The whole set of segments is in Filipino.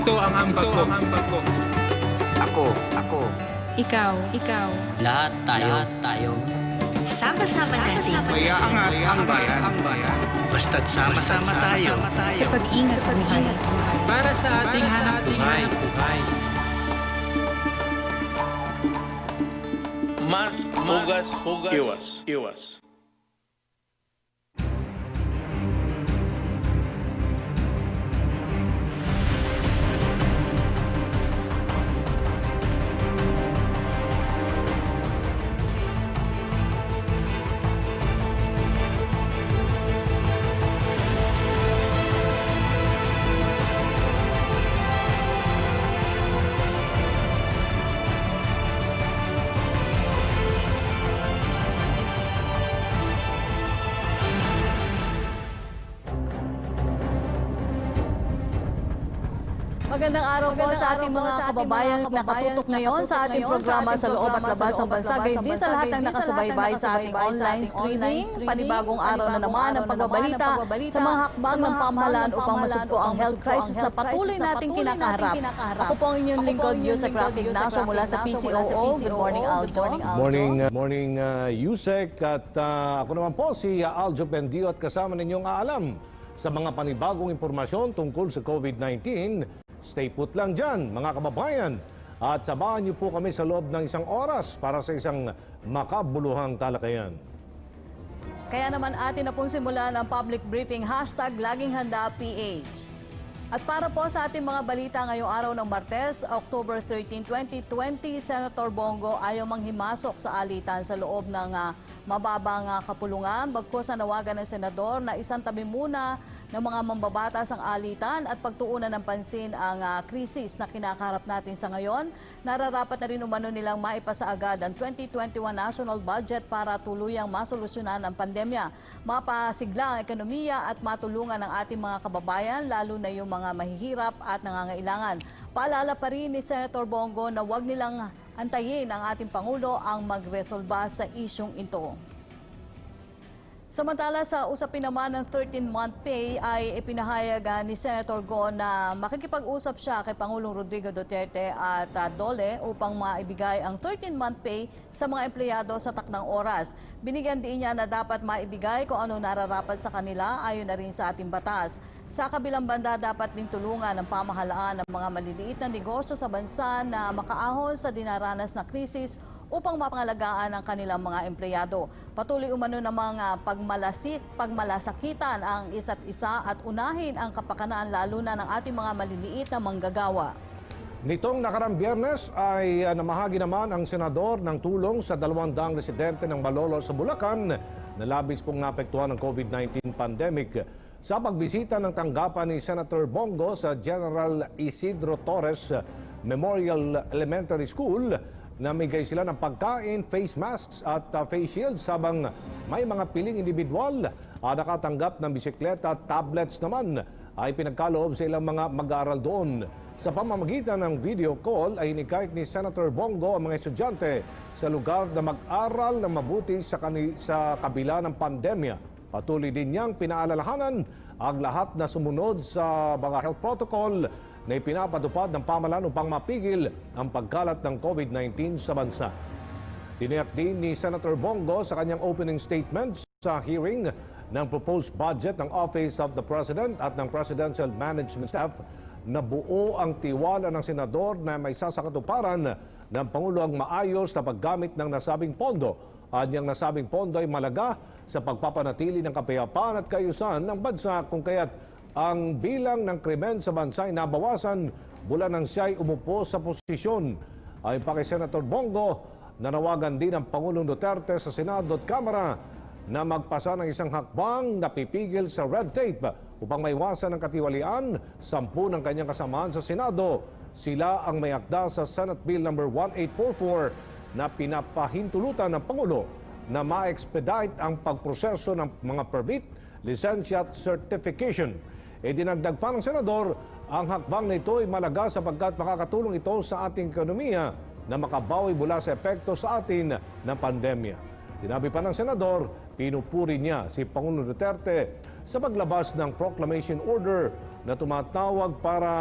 Ito ang ambag ko. Ako. Ikaw. Lahat tayo. Sama-sama natin. Kaya angat ang bayan. Basta't sama-sama tayo. Sa pag-ingat buhay. Para sa ating hanap buhay. Mas hugas, iwas. Magandang araw po sa ating mga kababayang nakatutok ngayon sa ating programa sa loob at labas ng bansa. Gayon sa lahat ng nakasubaybay sa ating online streaming. Panibagong araw na naman ang pagbabalita sa mga hakbang ng pamahalaan upang masugpo ang health crisis na patuloy nating kinakaharap. Ako po ang inyong lingkod, Yusek Ignacio mula sa PCOO. Good morning, Aljo. Morning, Yusek. At ako naman po si Aljo Pendio at kasama ninyong aalam sa mga panibagong impormasyon tungkol sa COVID-19. Stay put lang dyan, mga kababayan. At samahan niyo po kami sa loob ng isang oras para sa isang makabuluhang talakayan. Kaya naman atin na pong simulan ang public briefing, #Laging Handa PH. At para po sa ating mga balita ngayong araw ng Martes, October 13, 2020, Senator Bongo ayaw manghimasok sa alitan sa loob ng mababang kapulungan. Bagkus nawagan ng senador na isang tabi muna ng mga mambabatas ang alitan at pagtuunan ng pansin ang krisis na kinakaharap natin sa ngayon. Nararapat na rin umano nilang maipasa agad ang 2021 national budget para tuluyang masolusyonan ang pandemya, mapasigla ang ekonomiya at matulungan ang ating mga kababayan, lalo na yung mga mahihirap at nangangailangan. Paalala pa rin ni Senator Bongo na huwag nilang antayin ang ating Pangulo ang magresolba sa isyong ito. Samantala sa usapin naman ng 13-month pay ay ipinahayag ni Senator Go na makikipag-usap siya kay Pangulong Rodrigo Duterte at Dole upang maibigay ang 13-month pay sa mga empleyado sa takdang oras. Binigyan din niya na dapat maibigay kung ano nararapat sa kanila ayon na rin sa ating batas. Sa kabilang banda, dapat din tulungan ng pamahalaan ng mga maliliit na negosyo sa bansa na makaahon sa dinaranas na krisis upang mapangalagaan ang kanilang mga empleyado. Patuloy umano namang pagmalasakitan ang isa't isa at unahin ang kapakanan lalo na ng ating mga maliliit na manggagawa. Nitong nakarang Biyernes ay namahagi naman ang senador ng tulong sa 200 residente ng Malolo sa Bulacan na labis pong naapektuhan ng COVID-19 pandemic. Sa pagbisita ng tanggapan ni Senator Bongo sa General Isidro Torres Memorial Elementary School, namigay sila ng pagkain, face masks at face shields habang may mga piling individual nakatanggap ng bisikleta at tablets naman ay pinagkaloob sa ilang mga mag-aaral doon. Sa pamamagitan ng video call ay hinikayat ni Senator Bongo ang mga estudyante sa lugar na mag-aral ng mabuti sa kabila ng pandemya. Patuloy din niyang pinaalalahanan ang lahat na sumunod sa mga health protocol na ipinapatupad ng pamahalaan upang mapigil ang pagkalat ng COVID-19 sa bansa. Tiniyak din ni Senator Bongo sa kanyang opening statement sa hearing ng proposed budget ng Office of the President at ng Presidential Management Staff na buo ang tiwala ng senador na may sasakatuparan ng Pangulo ang maayos na paggamit ng nasabing pondo. At niyang nasabing pondo ay malaga sa pagpapanatili ng kapayapaan at kaayusan ng bansa kung kaya't ang bilang ng krimen sa bansa ay nabawasan mula nang siya ay umupo sa posisyon. Ayon pa kay Senator Bongo, nanawagan din ang Pangulong Duterte sa Senado at Kamara na magpasa ng isang hakbang na pipigil sa red tape upang maiwasan ang katiwalian. 10 ng kanyang kasamaan sa Senado. Sila ang may akda sa Senate Bill No. 1844 na pinapahintulutan ng Pangulo na ma-expedite ang pagproseso ng mga permit, lisensya at certification. Dinagdag pa ng senador, ang hakbang na ito ay malaga sapagkat makakatulong ito sa ating ekonomiya na makabawi mula sa epekto sa atin ng pandemya. Sinabi pa ng senador, Pinupuri niya si Pangulong Duterte sa paglabas ng proclamation order na tumatawag para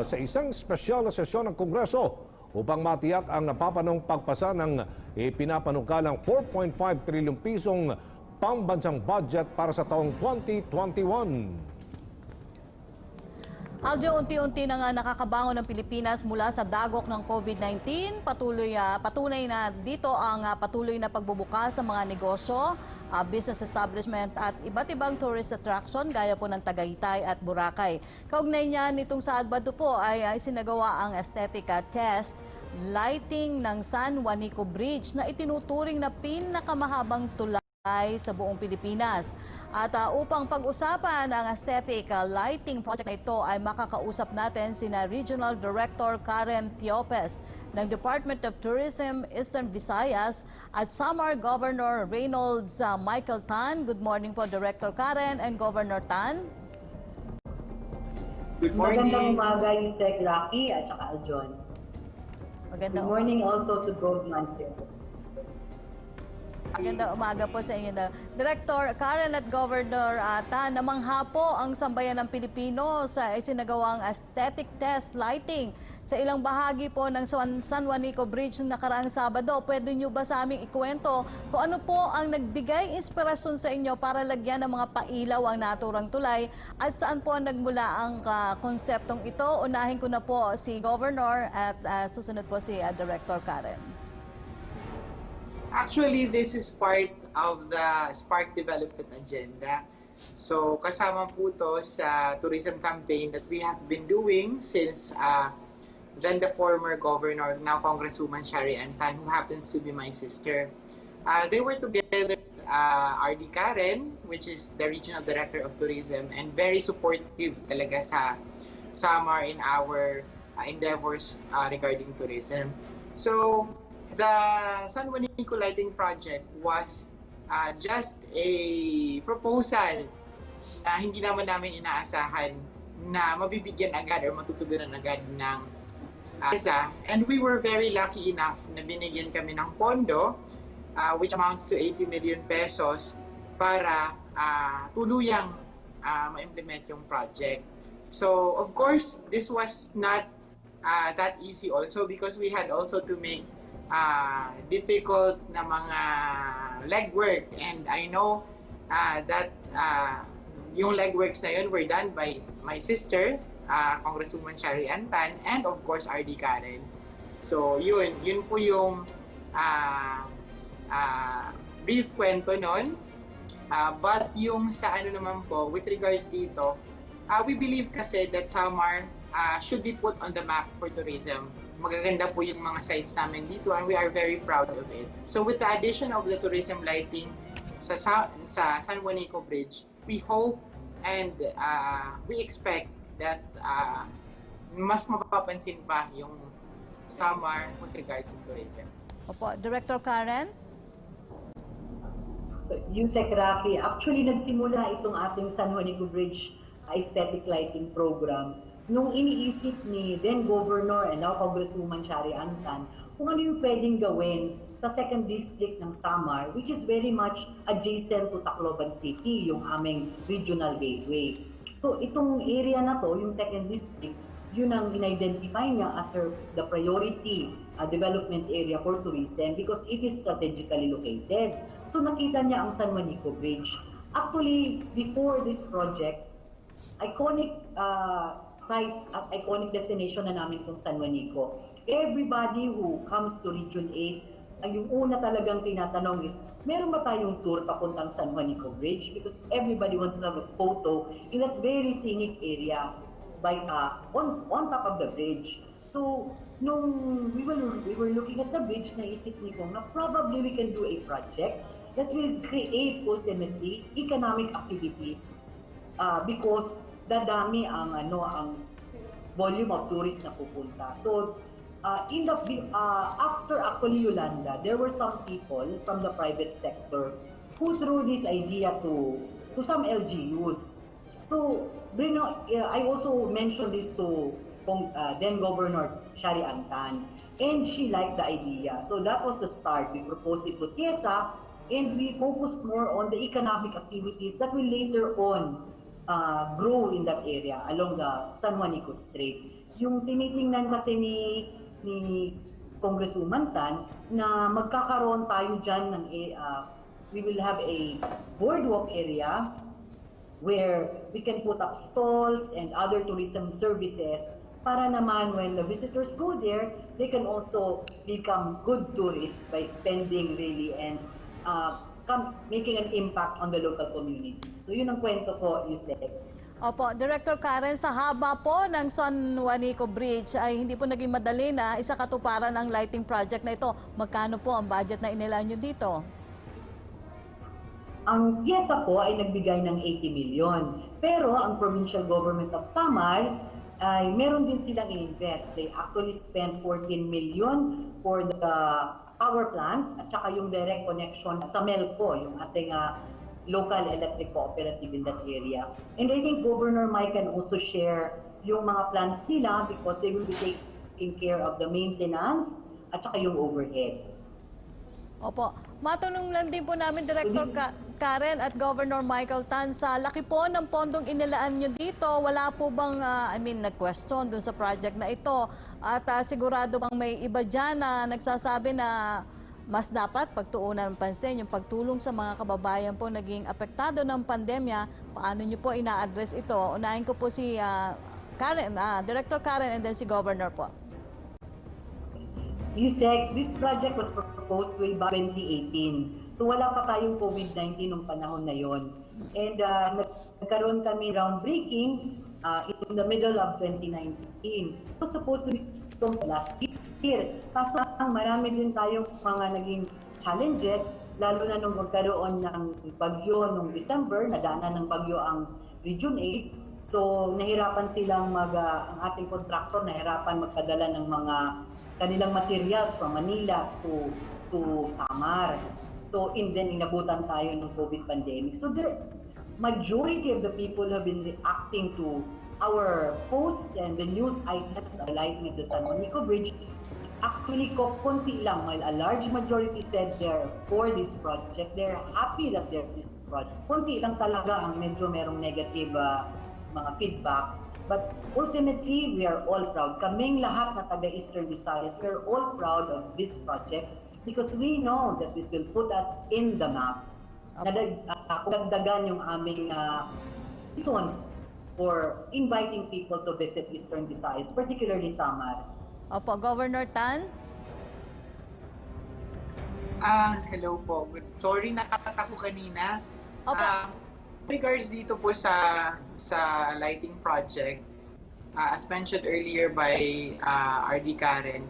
sa isang espesyal na sesyon ng Kongreso upang matiyak ang napapanong pagpasa ng ipinapanukalang 4.5 trilyong pisong pambansang budget para sa taong 2021. Aljo, unti-unti na nga nakakabangon ng Pilipinas mula sa dagok ng COVID-19. Patunay na dito ang patuloy na pagbubukas sa mga negosyo, business establishment at iba't ibang tourist attraction gaya po ng Tagaytay at Boracay. Kaugnay niyan nitong Sabado po ay sinagawa ang aesthetic test lighting ng San Juanico Bridge na itinuturing na pinakamahabang tulay sa buong Pilipinas. At upang pag-usapan ang aesthetic lighting project na ito ay makakausap natin sina Regional Director Karen Tiopes ng Department of Tourism Eastern Visayas at Samar Governor Reynolds Michael Tan. Good morning po Director Karen and Governor Tan. Good morning. Magandang umaga, Yusek, Rocky at saka Aljon. Good morning also to Goldman. Magandang umaga po sa inyo. Director Karen at Governor Tan, namangha po ang sambayan ng Pilipino sa isinagawang aesthetic test lighting sa ilang bahagi po ng San Juanico Bridge ng nakaraang Sabado. Pwede nyo ba sa aming ikwento kung ano po ang nagbigay inspirasyon sa inyo para lagyan ng mga pailaw ang naturang tulay at saan po nagmula ang konseptong ito? Unahin ko na po si Governor at susunod po si Director Karen. Actually, this is part of the Spark Development Agenda. So, kasama po to sa tourism campaign that we have been doing since then the former governor, now Congresswoman Shari Antan, who happens to be my sister. They were together with RD Karen, which is the Regional Director of Tourism, and very supportive talaga sa Samar in our endeavors regarding tourism. So, the San Juanico Lighting Project was just a proposal na hindi naman namin inaasahan na mabibigyan agad or matutugunan agad ng isa. And we were very lucky enough na binigyan kami ng pondo which amounts to 80 million pesos para tuluyang ma-implement yung project. So, of course, this was not that easy also because we had also to make difficult na mga legwork, and I know that yung legworks na yun were done by my sister, Congresswoman Shari Antan, and of course RD Karen. So yun po yung brief kwento nun. But yung sa ano naman po, with regards dito, we believe kasi that Samar should be put on the map for tourism. Magaganda po yung mga sites namin dito and we are very proud of it. So with the addition of the tourism lighting sa San Juanico Bridge, we hope and we expect that mas mapapansin pa yung Samar with regards to tourism. Opo, Director Karen? So, Yusek, Rocky, actually nagsimula itong ating San Juanico Bridge aesthetic lighting program nung iniisip ni then Governor and now Congresswoman Shari Antan kung ano yung pwedeng gawin sa second district ng Samar, which is very much adjacent to Tacloban City, yung aming regional gateway. So itong area na to, yung second district, yun ang in-identify niya as the priority development area for tourism because it is strategically located. So nakita niya ang San Juanico Bridge. Actually, before this project, iconic site at iconic destination na namin itong San Juanico. Everybody who comes to Region 8, ang yung una talagang tinatanong is, meron ba tayong tour papuntang San Juanico Bridge? Because everybody wants to have a photo in that very scenic area by on top of the bridge. So, nung we were looking at the bridge, naisip ni Kong na probably we can do a project that will create ultimately economic activities because dadami ang volume of tourists na pupunta. So after actually Yolanda, there were some people from the private sector who threw this idea to some LGUs. So I also mentioned this to then Governor Shari Antan, and she liked the idea. So that was the start. We proposed it to TIESA, and we focused more on the economic activities that will later on grow in that area along the San Juanico Strait. Yung tinitingnan kasi ni Congresswoman Tan na magkakaroon tayo dyan ng we will have a boardwalk area where we can put up stalls and other tourism services para naman when the visitors go there, they can also become good tourists by spending really and making an impact on the local community. So yun ang kwento ko, Yusek. Opo, Director Karen, sa haba po ng San Juanico Bridge ay hindi po naging madali na isa katuparan ang lighting project na ito. Magkano po ang budget na inilaan nyo dito? Ang TIESA po ay nagbigay ng 80 million. Pero ang Provincial Government of Samar ay meron din silang in-invest. They actually spent 14 million for the power plant at saka yung direct connection sa MELCO, yung ating local electric cooperative in that area. And I think Governor Mike can also share yung mga plans nila because they will be taking care of the maintenance at saka yung overhead. Opo. Matanong lang din po namin, Director Karen at Governor Michael Tan, sa laki po ng pondong inilaan nyo dito, wala po bang, nag-question dun sa project na ito? At sigurado bang may iba dyan na nagsasabi na mas dapat pagtuunan ng pansin yung pagtulong sa mga kababayan po naging apektado ng pandemya? Paano nyo po ina-address ito? Unahin ko po si Director Karen and then si Governor po. Yusek, this project was proposed way back 2018. So wala pa tayong COVID-19 nung panahon na yon. And nagkaroon kami groundbreaking in the middle of 2019. It was supposed to be last year. Kaso marami din tayong mga naging challenges, lalo na nung magkaroon ng bagyo nung December, nadaanan ng bagyo ang Region 8. So nahirapan silang ang ating contractor nahirapan magpadala ng mga kanilang materials from Manila to Samar. So then inabutan tayo ng COVID pandemic. So the majority of the people have been reacting to our posts and the news items of lighting at the San Juanico Bridge. Actually, konti lang, while a large majority said they're for this project, they're happy that there's this project. Konti lang talaga ang medyo merong negative mga feedback. But ultimately, we are all proud. Kaming lahat na taga-Eastern Visayas, we are all proud of this project because we know that this will put us in the map. Dagdagan yung aming reasons for inviting people to visit Eastern Visayas, particularly Samar. Opo, Governor Tan? Hello po. Sorry, nakakata ko kanina. Opo. Regards dito po sa lighting project, as mentioned earlier by RD Karen,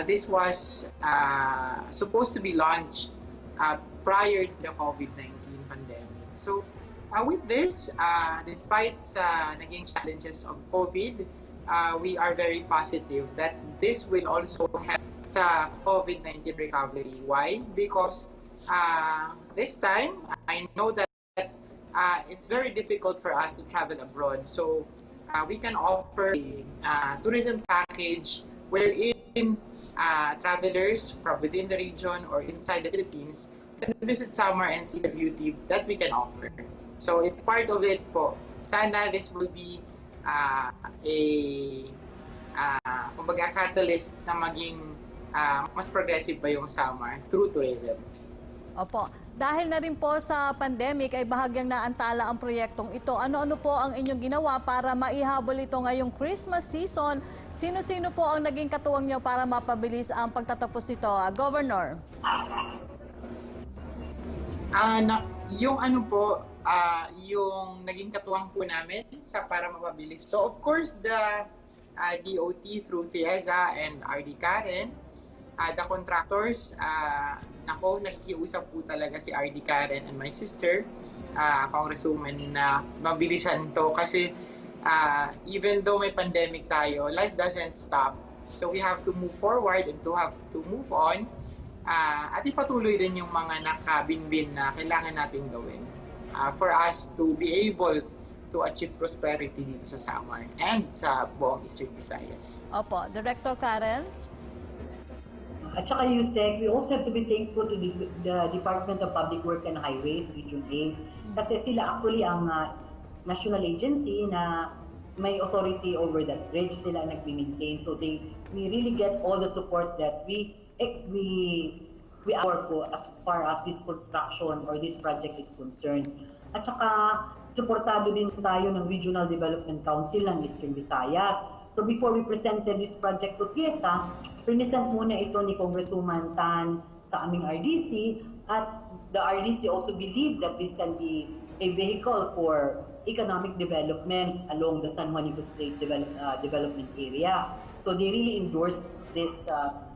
this was supposed to be launched prior to the COVID-19 pandemic. So with this, despite sa naging challenges of COVID, we are very positive that this will also help sa COVID-19 recovery. Why? Because this time, I know that it's very difficult for us to travel abroad. So we can offer a tourism package wherein travelers from within the region or inside the Philippines can visit Samar and see the beauty that we can offer. So it's part of it po. Sana this will be kumbaga catalyst na maging mas progressive pa yung Samar through tourism. Opo. Dahil na rin po sa pandemic ay bahagyang naantala ang proyektong ito. Ano-ano po ang inyong ginawa para maihabol ito ngayong Christmas season? Sino-sino po ang naging katuwang nyo para mapabilis ang pagtatapos nito, Governor? Yung naging katuwang po namin sa para mapabilis to, of course, the DOT through TIESA and RD Karen, the contractors, nakikiusap po talaga si RD Karen and my sister, Congresswoman, na mabilisan to kasi even though may pandemic tayo, life doesn't stop. So we have to move forward and to have to move on at ipatuloy rin yung mga nakabinbin na kailangan natin gawin for us to be able to achieve prosperity dito sa Samar and sa buong Eastern Visayas. Opo. Director Karen? at saka USEC, we also have to be thankful to the Department of Public Work and Highways, Region 8, kasi sila actually ang national agency na may authority over that bridge. Sila ang nag-maintain. So we really get all the support that we offer po as far as this construction or this project is concerned. At saka, suportado din tayo ng Regional Development Council ng Eastern Visayas. So before we presented this project to PIESA, present muna ito ni Congresswoman Tan sa aming RDC, at the RDC also believe that this can be a vehicle for economic development along the San Juanico Strait development area. So they really endorsed this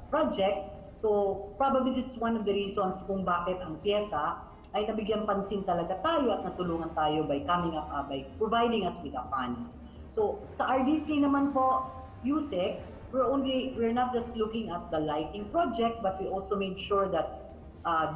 project. So probably this is one of the reasons kung bakit ang PIESA ay nabigyan pansin talaga tayo at natulungan tayo by coming up, by providing us with the funds. So sa RDC naman po, USEC, we're not just looking at the lighting project, but we also made sure that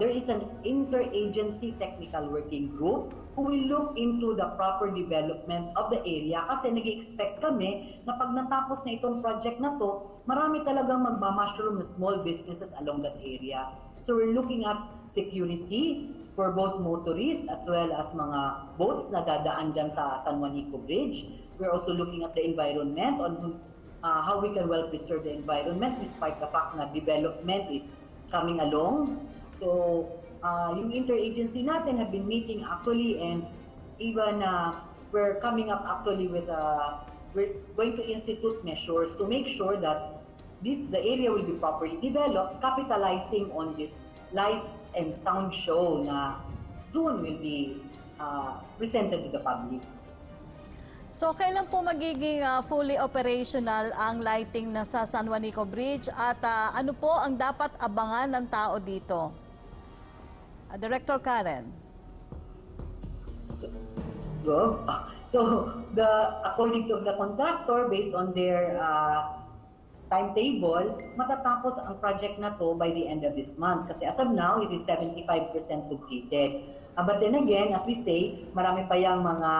there is an interagency technical working group who will look into the proper development of the area, kasi nag-expect kami na pag natapos na itong project na to, marami talagang magmamashroom na small businesses along that area. So we're looking at security for both motorists as well as mga boats na dadaan dyan sa San Juanico Bridge. We're also looking at the environment on how we can well preserve the environment despite the fact na development is coming along. So yung interagency natin have been meeting actually, and even we're coming up actually with we're going to institute measures to make sure that the area will be properly developed, capitalizing on this lights and sound show na soon will be presented to the public. So kailan po magiging fully operational ang lighting na sa San Juanico Bridge, at ano po ang dapat abangan ng tao dito? Director Karen. So according to the contractor, based on their timetable, matatapos ang project na to by the end of this month. Kasi as of now, it is 75% completed. But then again, as we say, marami pa yung mga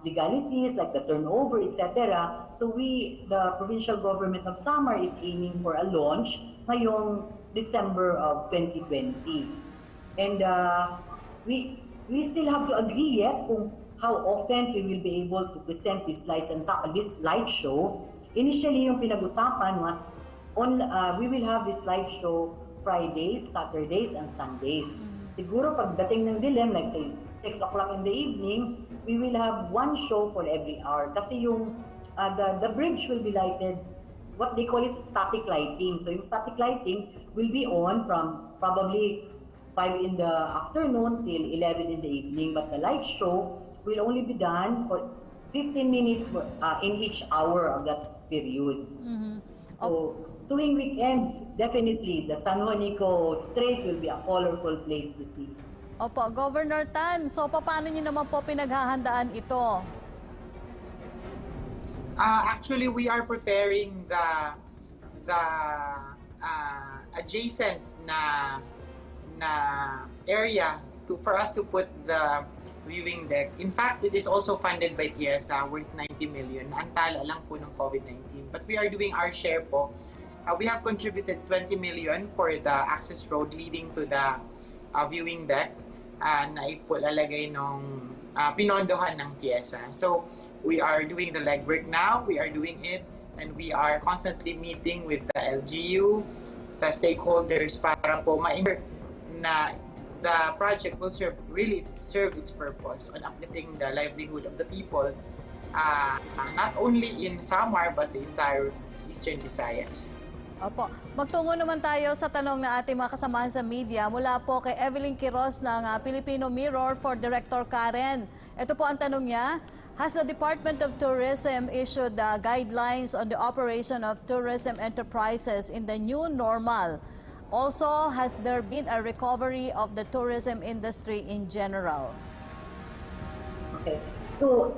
legalities like the turnover, etc. So the provincial government of Samar is aiming for a launch ngayong December of 2020. And we still have to agree yet kung how often we will be able to present this light show. Initially, yung pinag-usapan was we will have this light show Fridays, Saturdays, and Sundays. Siguro pagdating ng dilim, like say 6 o'clock in the evening, we will have one show for every hour. Kasi yung the bridge will be lighted, what they call it static lighting. So yung static lighting will be on from probably 5 in the afternoon till 11 in the evening. But the light show will only be done for 15 minutes in each hour of that period. So tuwing weekends, definitely the San Juanico Strait will be a colorful place to see. Opo, Governor Tan, so paano niyo naman po pinaghahandaan ito? Actually, we are preparing the adjacent na area for us to put the viewing deck. In fact, it is also funded by PIESA worth 90 million. Antala lang po ng COVID-19. But we are doing our share po. We have contributed 20 million for the access road leading to the viewing deck na ipulalagay nung pinondohan ng PIESA. So we are doing the legwork now. We are doing it, and we are constantly meeting with the LGU, the stakeholders para po ma-ensure na the project will really serve its purpose on uplifting the livelihood of the people, not only in Samar but the entire Eastern Visayas. Opo. Magtungo naman tayo sa tanong na ating mga kasamahan sa media mula po kay Evelyn Quiroz ng Filipino Mirror for Director Karen. Ito po ang tanong niya. Has the Department of Tourism issued guidelines on the operation of tourism enterprises in the new normal? Also, has there been a recovery of the tourism industry in general? Okay. So,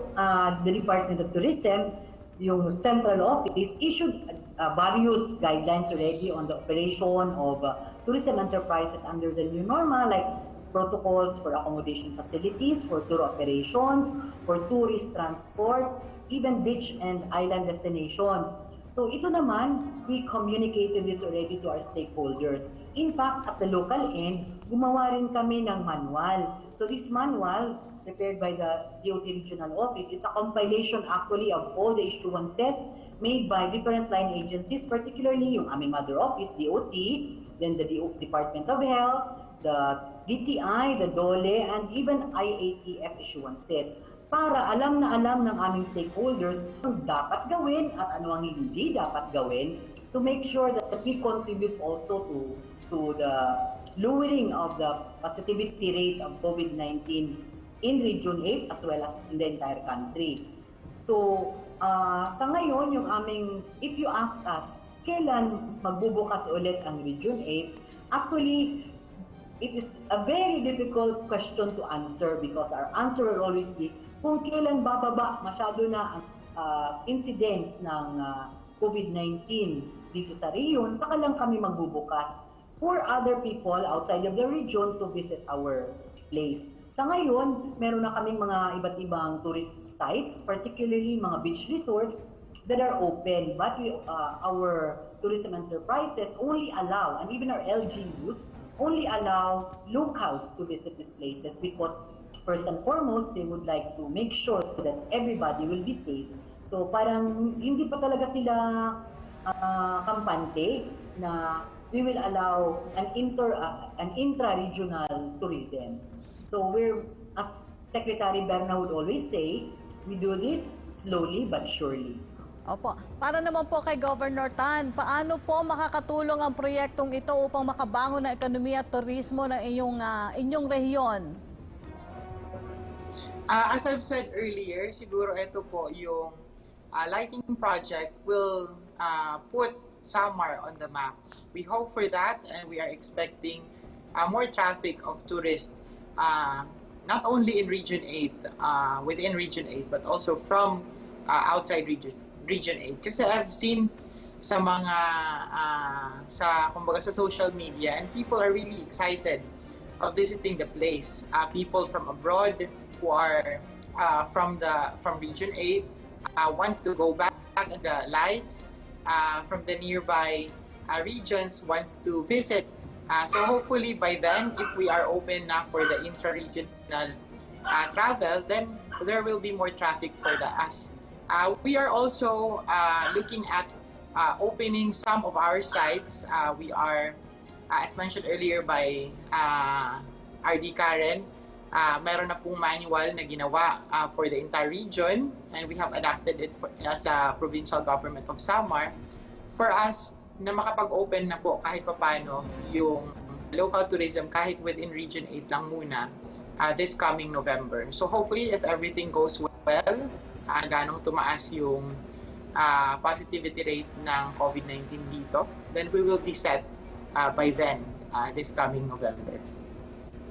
the Department of Tourism, yung central office, issued various guidelines already on the operation of tourism enterprises under the new normal, like protocols for accommodation facilities, for tour operations, for tourist transport, even beach and island destinations. So ito naman, we communicated this already to our stakeholders. In fact, at the local end, gumawa rin kami ng manual. So this manual, prepared by the DOT Regional Office, is a compilation actually of all the issuances made by different line agencies, particularly yung aming mother office, DOT, then the Department of Health, the DTI, the DOLE, and even IATF issuances, para alam na alam ng aming stakeholders ang dapat gawin at ano ang hindi dapat gawin to make sure that we contribute also to the lowering of the positivity rate of COVID-19 in Region 8 as well as in the entire country. So, sa ngayon, yung aming, if you ask us, kailan magbubukas ulit ang Region 8, actually, it is a very difficult question to answer because our answer will always be kung kailan bababa masyado na ang incidence ng COVID-19 dito sa region, saka lang kami magbubukas for other people outside of the region to visit our place. Sa ngayon, meron na kaming mga iba't ibang tourist sites, particularly mga beach resorts that are open, but our tourism enterprises only allow, and even our LGUs, only allow locals to visit these places because first and foremost, they would like to make sure that everybody will be safe. So parang hindi pa talaga sila kampante na we will allow an intra-regional tourism. So we're, as Secretary Berna would always say, we do this slowly but surely. Opo. Para naman po kay Governor Tan, paano po makakatulong ang proyektong ito upang makabangon ng ekonomiya at turismo ng inyong rehiyon? As I've said earlier, siguro ito po yung lighting project will put Samar on the map. We hope for that, and we are expecting more traffic of tourists, not only in Region 8, within Region 8, but also from outside Region 8. Kasi I've seen sa mga, kumbaga sa social media, and people are really excited of visiting the place. People from abroad who are from Region 8 wants to go back at the lights, from the nearby regions wants to visit. So hopefully by then, if we are open na for the intra-regional travel, then there will be more traffic for us. We are also looking at opening some of our sites. We are, as mentioned earlier by RD Karen, meron na pong manual na ginawa for the entire region, and we have adapted it as a provincial government of Samar for us na makapag-open na po kahit papano yung local tourism kahit within Region 8 lang muna this coming November. So hopefully if everything goes well, ganong tumaas yung positivity rate ng COVID-19 dito, then we will be set by then, this coming November.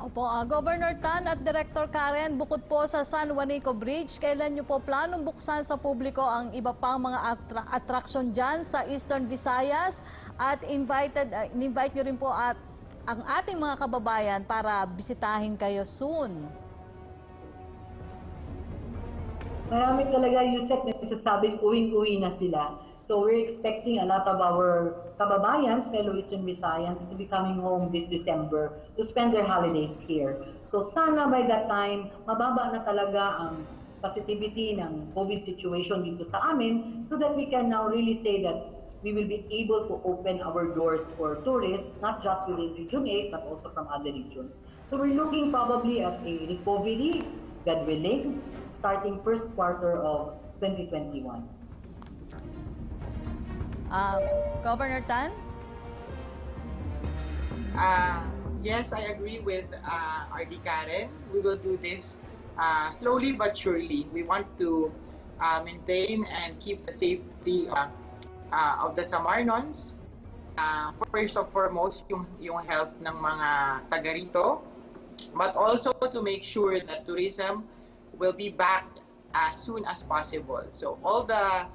Opo, Governor Tan at Director Karen, bukod po sa San Juanico Bridge, kailan nyo po planong buksan sa publiko ang iba pang mga attraction dyan sa Eastern Visayas? At invite nyo rin po ang ating mga kababayan para bisitahin kayo soon. Marami talaga, Yusek, nagsasabing uwing-uwi na sila. So we're expecting a lot of our kababayans, fellow Eastern Visayans, to be coming home this December to spend their holidays here. So sana by that time, mababa na talaga ang positivity ng COVID situation dito sa amin so that we can now really say that we will be able to open our doors for tourists, not just within Region 8, but also from other regions. So we're looking probably at a recovery, God willing, starting first quarter of 2021. Governor Tan? Yes, I agree with RD Karen. We will do this slowly but surely. We want to maintain and keep the safety of the Samarnons. First and foremost, yung health ng mga taga rito, but also to make sure that tourism will be back as soon as possible. So all the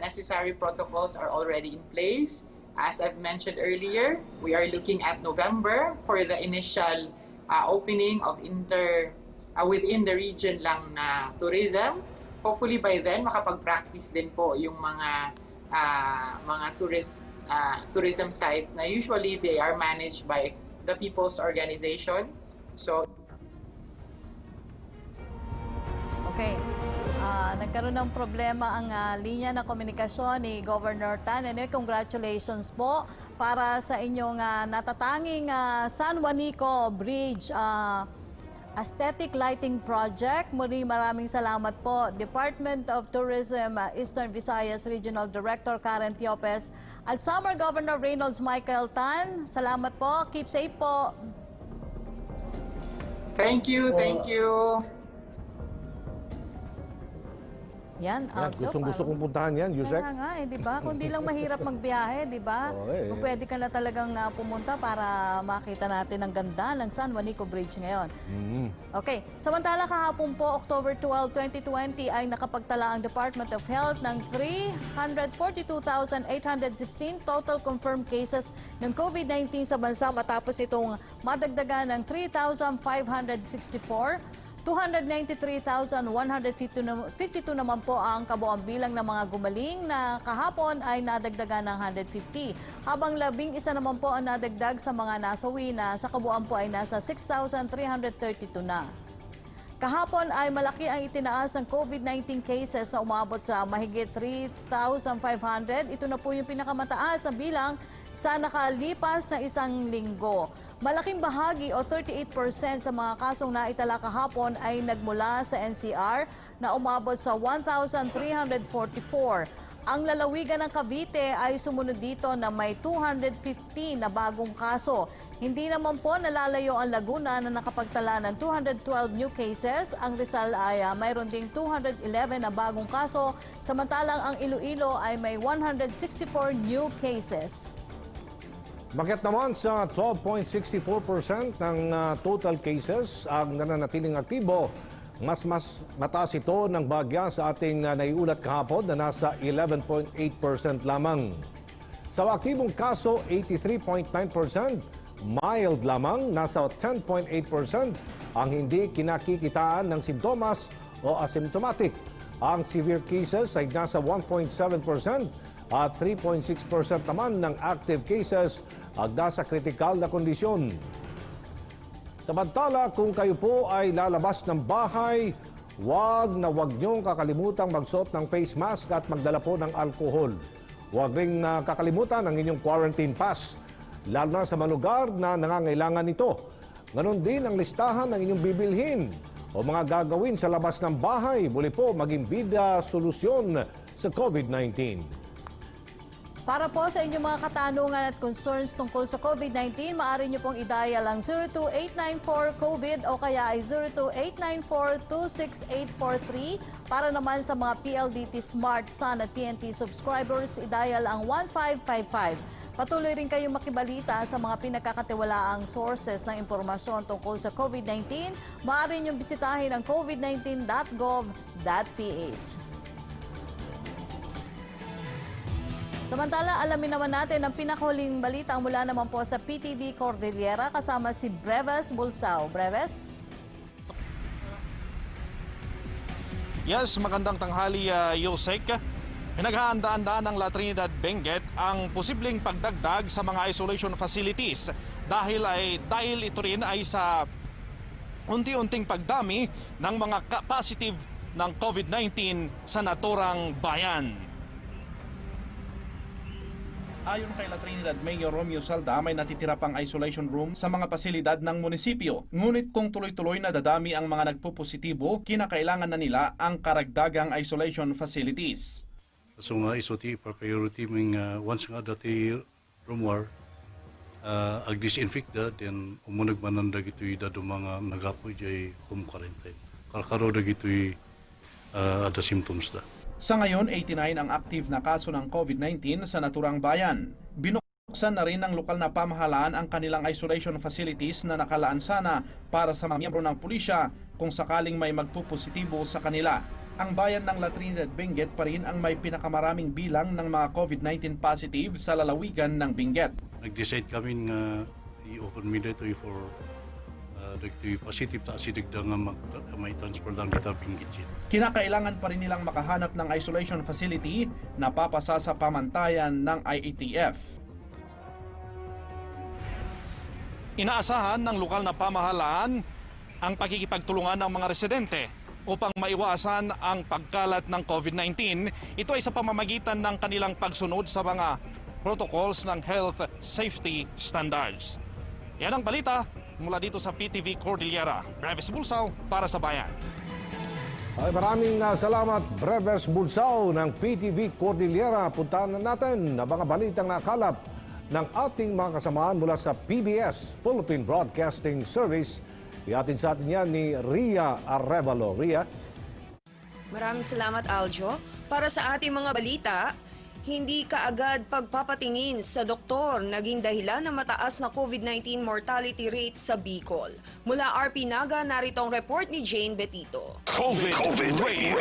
necessary protocols are already in place. As I've mentioned earlier, we are looking at November for the initial opening of within the region lang na tourism. Hopefully by then, makapag-practice din po yung mga mga tourism sites na usually they are managed by the People's Organization. So, Okay. Nagkaroon ng problema ang linya ng komunikasyon ni Governor Tan. Anyway, congratulations po para sa inyong natatanging San Juanico Bridge Aesthetic Lighting Project. Muli maraming salamat po. Department of Tourism Eastern Visayas Regional Director Karen Tiopes at Summer Governor Reynolds Michael Tan. Salamat po. Keep safe po. thank you, thank you. Yan, Gustong-gusto kong puntahan yan, Yusek. Kaya nga, di ba? Kung di lang mahirap magbiyahe, di ba? Kung pwede ka na talagang pumunta para makita natin ang ganda ng San Juanico Bridge ngayon. Okay, samantala kahapon po, October 12, 2020, ay nakapagtala ang Department of Health ng 342,816 total confirmed cases ng COVID-19 sa bansa matapos itong madagdagan ng 3,564. 293,152 naman po ang kabuang bilang ng mga gumaling na kahapon ay nadagdagan ng 150. Habang 11 naman po ang nadagdag sa mga nasawi na sa kabuuan po ay nasa 6,332 na. Kahapon ay malaki ang itinaas ng COVID-19 cases na umabot sa mahigit 3,500. Ito na po yung pinakamataas na bilang sa nakalipas na isang linggo. Malaking bahagi o 38% sa mga kasong naitala kahapon ay nagmula sa NCR na umabot sa 1,344. Ang lalawigan ng Cavite ay sumunod dito na may 250 na bagong kaso. Hindi naman po nalalayo ang Laguna na nakapagtala ng 212 new cases. Ang Rizal ay mayroon ding 211 na bagong kaso, samantalang ang Iloilo ay may 164 new cases. Makiat naman sa 12.64% ng total cases ang nananatiling aktibo. Mas mataas ito ng bagya sa ating naiulat kahapon na nasa 11.8% lamang. Sa aktibong kaso, 83.9%, mild lamang, nasa 10.8%, ang hindi kinakikitaan ng simptomas o asymptomatic. Ang severe cases ay nasa 1.7% at 3.6% naman ng active cases ang nasa kritikal na kondisyon. Samantala, kung kayo po ay lalabas ng bahay, wag niyong kakalimutang magsuot ng face mask at magdala po ng alkohol. Huwag ring kakalimutan ang inyong quarantine pass, lalo na sa mga lugar na nangangailangan nito. Ganon din ang listahan ng inyong bibilhin o mga gagawin sa labas ng bahay. Muli po maging bida solusyon sa COVID-19. Para po sa inyong mga katanungan at concerns tungkol sa COVID-19, maaari nyo pong i-dial ang 02894-COVID o kaya ay 02894-26843. Para naman sa mga PLDT Smart, Sun at TNT subscribers, i-dial ang 1555. Patuloy rin kayong makibalita sa mga pinagkakatiwalaang sources ng impormasyon tungkol sa COVID-19. Maaari nyo bisitahin ang covid19.gov.ph. Samantala, alamin naman natin ang pinakahuling balita mula naman po sa PTV Cordillera kasama si Breves Bulsao. Breves? Yes, magandang tanghali, Yosek. Pinaghahandaan ng La Trinidad Benguet ang posibleng pagdagdag sa mga isolation facilities dahil ito rin ay sa unti-unting pagdami ng mga positive ng COVID-19 sa naturang bayan. Ayon kay La Trinidad Mayor Romeo Salda, may natitira pang isolation room sa mga pasilidad ng munisipyo. Ngunit kung tuloy-tuloy na dadami ang mga nagpupositibo, kinakailangan na nila ang karagdagang isolation facilities. So nga isoti priority ming once nga dati rumor ag-disinfect da then umunag mananda gito'y dado mga nagapoy jay home quarantine. Kalkaro da gito'y ada symptoms da. Sa ngayon, 89 ang active na kaso ng COVID-19 sa naturang bayan. Binuksan na rin ng lokal na pamahalaan ang kanilang isolation facilities na nakalaan sana para sa mga miyembro ng pulisya kung sakaling may magpupositibo sa kanila. Ang bayan ng La Trinidad Benguet pa rin ang may pinakamaraming bilang ng mga COVID-19 positive sa lalawigan ng Benguet. Nag-decide kami nga i-open media ito for dagitoy positive ta asidig da nga may transfer lang kita pinggit. Kinakailangan pa rin nilang makahanap ng isolation facility na papasa sa pamantayan ng IATF. Inaasahan ng lokal na pamahalaan ang pagkikipagtulungan ng mga residente upang maiwasan ang pagkalat ng COVID-19. Ito ay sa pamamagitan ng kanilang pagsunod sa mga protocols ng health safety standards. Yan ang balita mula dito sa PTV Cordillera. Breves Bulsaw para sa Bayan. Ay, maraming salamat, Breves Bulsaw ng PTV Cordillera. Puntahan na natin ang mga balitang nakalap ng ating mga kasamaan mula sa PBS, Philippine Broadcasting Service. Ihatid sa atin yan ni Ria Arevalo. Ria? Maraming salamat, Aljo. Para sa ating mga balita, hindi kaagad pagpapatingin sa doktor naging dahilan ng mataas na COVID-19 mortality rate sa Bicol. Mula RP Naga, narito ang report ni Jane Betito. COVID Radio.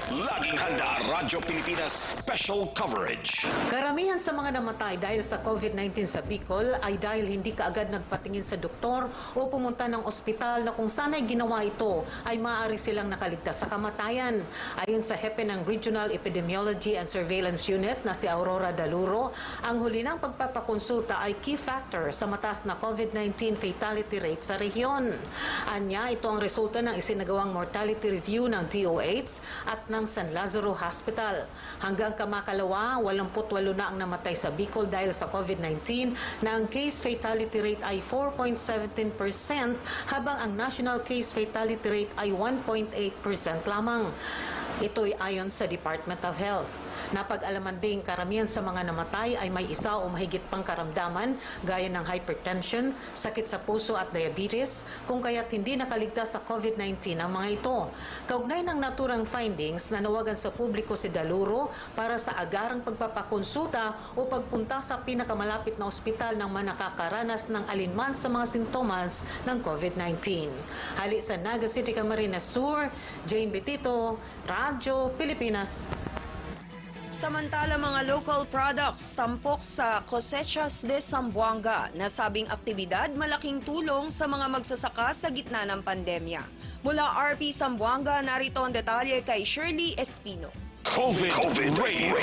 Laging handa. Radyo Pilipinas Special Coverage. Karamihan sa mga namatay dahil sa COVID-19 sa Bicol ay dahil hindi kaagad nagpatingin sa doktor o pumunta ng ospital na kung sana'y ginawa ito ay maaari silang nakaligtas sa kamatayan. Ayon sa hepe ng Regional Epidemiology and Surveillance Unit na si Aurora Daluro, ang huli ng pagpapakonsulta ay key factor sa mataas na COVID-19 fatality rate sa rehiyon. Anya, ito ang resulta ng isinagawang mortality review ng DOH at ng San Lazaro Hospital. Hanggang kamakalawa, 88 na ang namatay sa Bicol dahil sa COVID-19 na ang case fatality rate ay 4.17% habang ang national case fatality rate ay 1.8% lamang. Ito'y ayon sa Department of Health. Napag-alaman ding karamihan sa mga namatay ay may isa o mahigit pang karamdaman gaya ng hypertension, sakit sa puso at diabetes, kung kaya't hindi nakaligtas sa COVID-19 ang mga ito. Kaugnay ng naturang findings, nanawagan sa publiko si Daluro para sa agarang pagpapakonsulta o pagpunta sa pinakamalapit na ospital ng mga nakakaranas ng alinman sa mga sintomas ng COVID-19. Hali sa Naga City, Camarines Sur, Jane Betito, Radyo Pilipinas. Samantala, mga local products tampok sa Cosechas de Zamboanga. Nasabing aktibidad malaking tulong sa mga magsasaka sa gitna ng pandemya. Mula RP Zamboanga, narito ang detalye kay Shirley Espino. COVID Radio.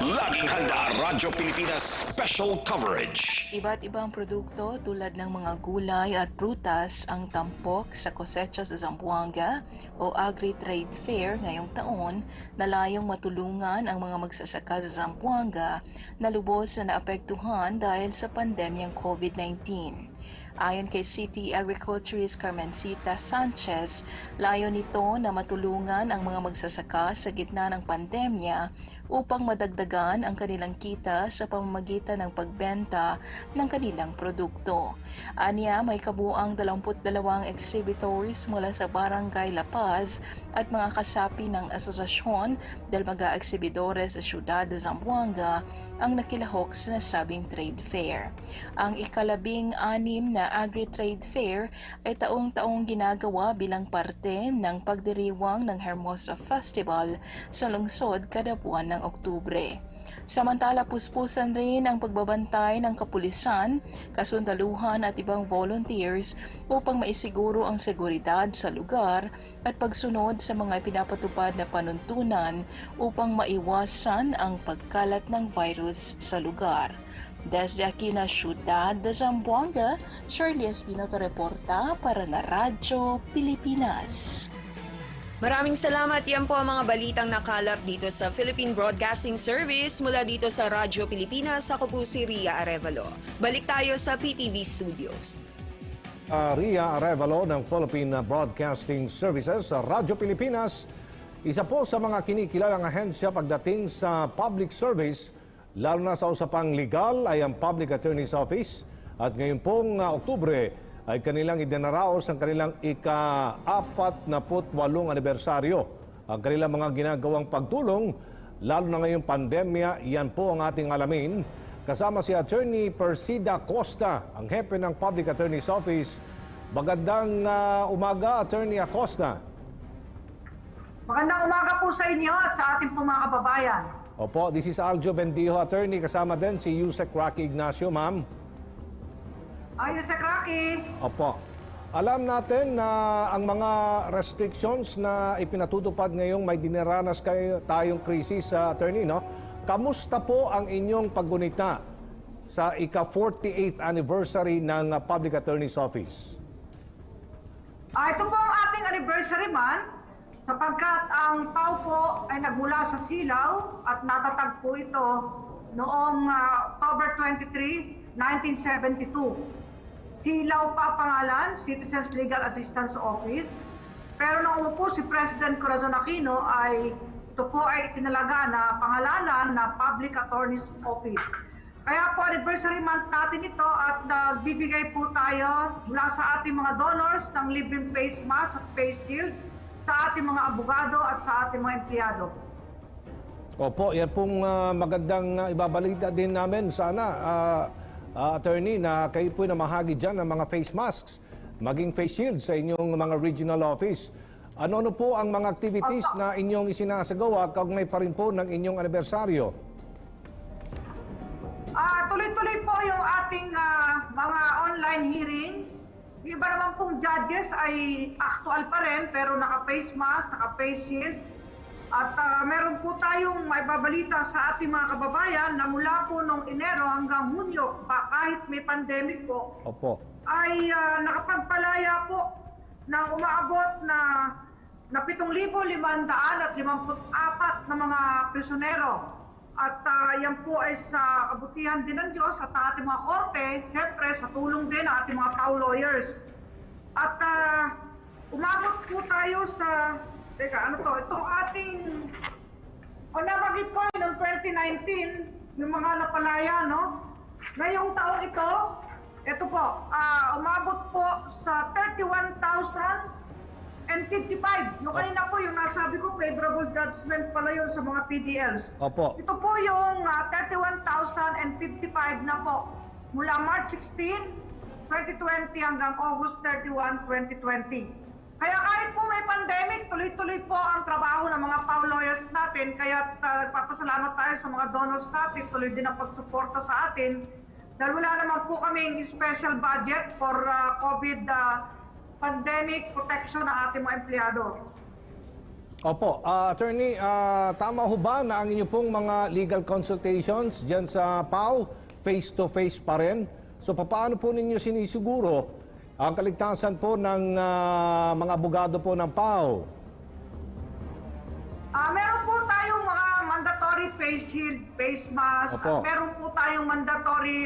Laging handa. Radyo Pilipinas Special Coverage. Iba't ibang produkto tulad ng mga gulay at prutas ang tampok sa Cosechas de Zamboanga o Agri-Trade Fair ngayong taon na layong matulungan ang mga magsasaka sa Zamboanga na lubos na naapektuhan dahil sa pandemyang COVID-19. Ayon kay City Agriculturist Carmencita Sanchez, layo nito na matulungan ang mga magsasaka sa gitna ng pandemya upang madagdagan ang kanilang kita sa pamamagitan ng pagbenta ng kanilang produkto. Aniya, may kabuang 22 exhibitors mula sa Barangay La Paz at mga kasapi ng asosasyon del mga eksibidores sa siyudad de Zamboanga ang nakilahok sa nasabing trade fair. Ang ikalabing-anim na Agri-Trade Fair ay taong-taong ginagawa bilang parte ng pagdiriwang ng Hermosa Festival sa lungsod kada buwan ng Oktubre. Samantala, puspusan rin ang pagbabantay ng kapulisan, kasundaluhan at ibang volunteers upang maisiguro ang seguridad sa lugar at pagsunod sa mga pinapatupad na panuntunan upang maiwasan ang pagkalat ng virus sa lugar. Desde aquí na Ciudad de Zamboanga, Shirley Espino reporta para na Radyo Pilipinas. Maraming salamat. Yan po ang mga balitang nakalap dito sa Philippine Broadcasting Service. Mula dito sa Radyo Pilipinas, ako po si Ria Arevalo. Balik tayo sa PTV Studios. Ria Arevalo ng Philippine Broadcasting Services sa Radyo Pilipinas. Isa po sa mga kinikilalang ahensya pagdating sa public service, lalo na sa usapang legal, ay ang Public Attorney's Office. At ngayon pong Oktubre ay kanilang idinaraos ang kanilang ika-48 anibersaryo. Ang kanilang mga ginagawang pagtulong, lalo na ngayong pandemya, yan po ang ating alamin. Kasama si Attorney Persida Acosta, ang hepe ng Public Attorney's Office. Magandang umaga, Attorney Acosta. Magandang umaga po sa inyo at sa ating mga kababayan. Opo, this is Aljo Bendijo, Attorney. Kasama din si Yusek Rocky Ignacio, ma'am. Yusek Rocky. Opo. Alam natin na ang mga restrictions na ipinatutupad ngayong may dinaranas tayong krisis sa attorney, no? Kamusta po ang inyong paggunita sa ika-48th anniversary ng Public Attorney's Office? Ito po ang ating anniversary month sapagkat ang PAO po ay nagmula sa Silaw at natatag po ito noong October 23, 1972. Silaw pa pangalan, Citizens Legal Assistance Office. Pero nung umupo si President Corazon Aquino ay ito po ay itinalaga na pangalanan na Public Attorney's Office. Kaya po anniversary month natin ito at nagbibigay po tayo mula sa ating mga donors ng libreng face mask at face shield sa ating mga abogado at sa ating mga empleyado. Opo, yan pong magandang ibabalita din namin sana, attorney, na kayo po namahagi dyan ng mga face masks, maging face shield sa inyong mga regional office. Ano po ang mga activities na inyong isinasagawa kaugnay pa rin po ng inyong anibersaryo? Tuloy-tuloy po yung ating mga online hearings. Yung iba naman pong judges ay actual pa rin pero naka-face mask, naka-face shield. At meron po tayong maibabalita sa ating mga kababayan na mula po noong Enero hanggang Hunyo, kahit may pandemic po, Opo. ay nakapagpalaya po ng umaabot na 7,554 na mga prisyonero. At yan po ay sa kabutihan din ng Diyos at ating mga korte, siyempre sa tulong din ng ating mga PAO lawyers. At umabot po tayo sa, itong ating, nabanggit ko noong 2019, yung mga napalaya, no? Ngayong taong ito po, umabot po sa 31,055. Yung kanina po, yung nasabi ko, favorable judgment pala yun sa mga PDLs. Opo. Ito po yung 31,055 na po mula March 16, 2020 hanggang August 31, 2020. Kaya kahit po may pandemic, tuloy-tuloy po ang trabaho ng mga PAO lawyers natin. Kaya nagpapasalamat tayo sa mga donors natin, tuloy din ang pagsuporta sa atin. Dahil wala naman po kaming special budget for COVID pandemic protection ng ating mga empleyado. Opo. Attorney, tama ho ba na ang inyo pong mga legal consultations dyan sa PAO, face-to-face pa rin? So paano po ninyo sinisiguro ang kaligtasan po ng mga abogado po ng PAO? Meron po tayong mga mandatory face shield, face mask, at meron po tayong mandatory